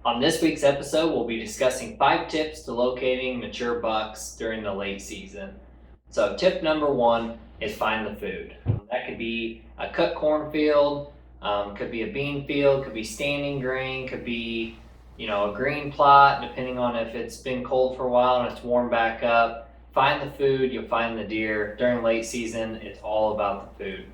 On this week's episode, we'll be discussing 5 tips to locating mature bucks during the late season. So tip number 1 is find the food. That could be a cut cornfield, could be a bean field, could be standing grain, could be a green plot, depending on if it's been cold for a while and it's warmed back up. Find the food, you'll find the deer. During late season, it's all about the food.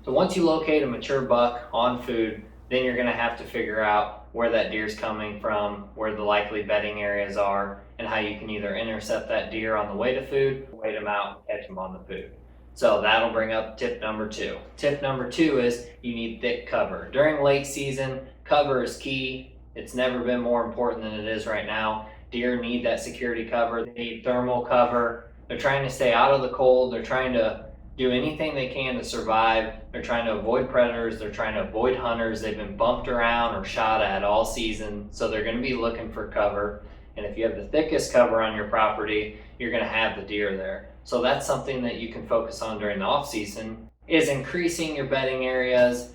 So once you locate a mature buck on food, then you're going to have to figure out where that deer's coming from, where the likely bedding areas are, and how you can either intercept that deer on the way to food, or wait them out, and catch them on the food. So that'll bring up tip number 2. Tip number 2 is you need thick cover. During late season, cover is key. It's never been more important than it is right now. Deer need that security cover. They need thermal cover. They're trying to stay out of the cold. They're trying to do anything they can to survive. They're trying to avoid predators. They're trying to avoid hunters. They've been bumped around or shot at all season, so they're going to be looking for cover. And if you have the thickest cover on your property, you're going to have the deer there. So that's something that you can focus on during the off season, is increasing your bedding areas,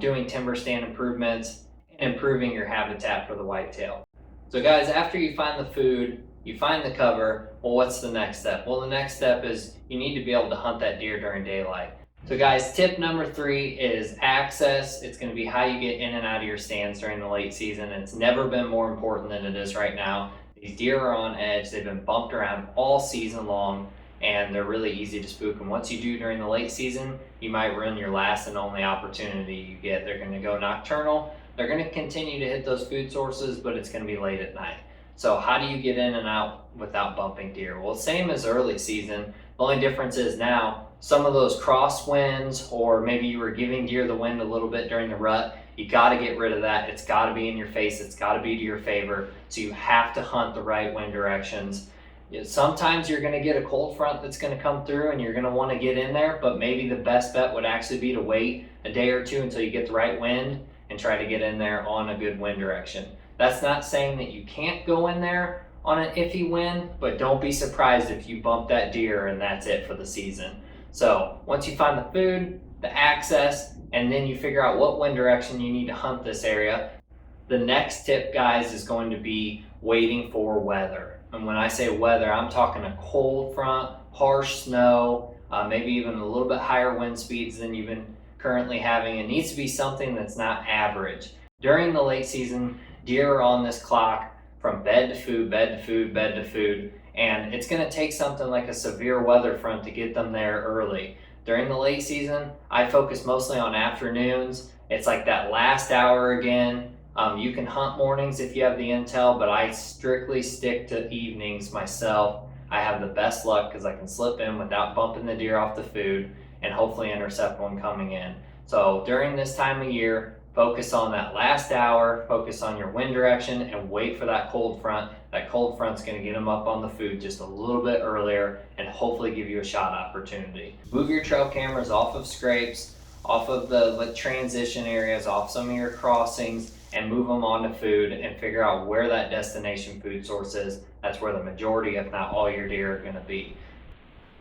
doing timber stand improvements, and improving your habitat for the whitetail. So guys, after you find the food, you find the cover, well, what's the next step? Well, the next step is you need to be able to hunt that deer during daylight. So guys, tip number 3 is access. It's going to be how you get in and out of your stands during the late season. It's never been more important than it is right now. These deer are on edge. They've been bumped around all season long, and they're really easy to spook. And once you do during the late season, you might ruin your last and only opportunity you get. They're going to go nocturnal. They're going to continue to hit those food sources, but it's going to be late at night. So how do you get in and out without bumping deer? Well, same as early season. The only difference is now some of those crosswinds, or maybe you were giving deer the wind a little bit during the rut, you got to get rid of that. It's got to be in your face. It's got to be to your favor. So you have to hunt the right wind directions. Sometimes you're going to get a cold front that's going to come through and you're going to want to get in there, but maybe the best bet would actually be to wait a day or two until you get the right wind and try to get in there on a good wind direction. That's not saying that you can't go in there on an iffy wind, but don't be surprised if you bump that deer and that's it for the season. So once you find the food, the access, and then you figure out what wind direction you need to hunt this area, the next tip, guys, is going to be waiting for weather. And when I say weather, I'm talking a cold front, harsh snow, maybe even a little bit higher wind speeds than you've been currently having. It needs to be something that's not average. During the late season, deer are on this clock from bed to food, bed to food, bed to food, and it's going to take something like a severe weather front to get them there early. During the late season, I focus mostly on afternoons. It's like that last hour again. You can hunt mornings if you have the intel, but I strictly stick to evenings myself. I have the best luck because I can slip in without bumping the deer off the food and hopefully intercept one coming in. So during this time of year, focus on that last hour, focus on your wind direction, and wait for that cold front. That cold front's going to get them up on the food just a little bit earlier and hopefully give you a shot opportunity. Move your trail cameras off of scrapes, off of the transition areas, off some of your crossings, and move them onto food and figure out where that destination food source is. That's where the majority, if not all, your deer are going to be.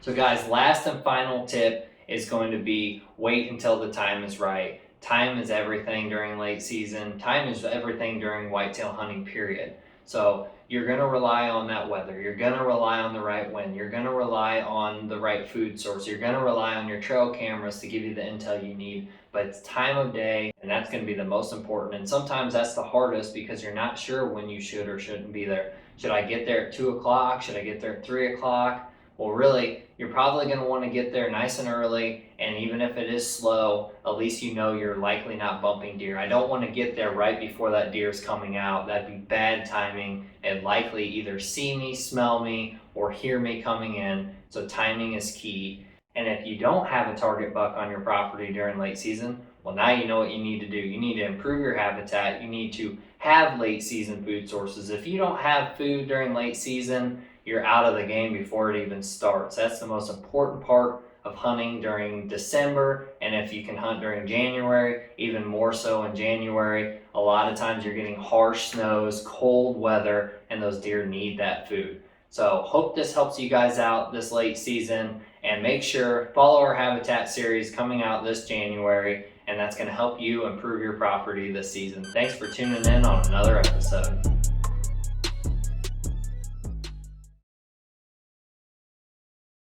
So guys, last and final tip is going to be wait until the time is right. Time is everything during late season. Time is everything during whitetail hunting, period. So you're going to rely on that weather. You're going to rely on the right wind. You're going to rely on the right food source. You're going to rely on your trail cameras to give you the intel you need. But it's time of day, and that's going to be the most important. And sometimes that's the hardest because you're not sure when you should or shouldn't be there. Should I get there at 2 o'clock? Should I get there at 3 o'clock? Well, really, you're probably going to want to get there nice and early, and even if it is slow, at least you know you're likely not bumping deer. I don't want to get there right before that deer's coming out. That'd be bad timing and likely either see me, smell me, or hear me coming in. So timing is key. And if you don't have a target buck on your property during late season, well, now you know what you need to do. You need to improve your habitat. You need to have late season food sources. If you don't have food during late season, you're out of the game before it even starts. That's the most important part of hunting during December, and if you can hunt during January, even more so in January. A lot of times you're getting harsh snows, cold weather, and those deer need that food. So hope this helps you guys out this late season, and make sure follow our habitat series coming out this January, and that's going to help you improve your property this season. Thanks for tuning in on another episode.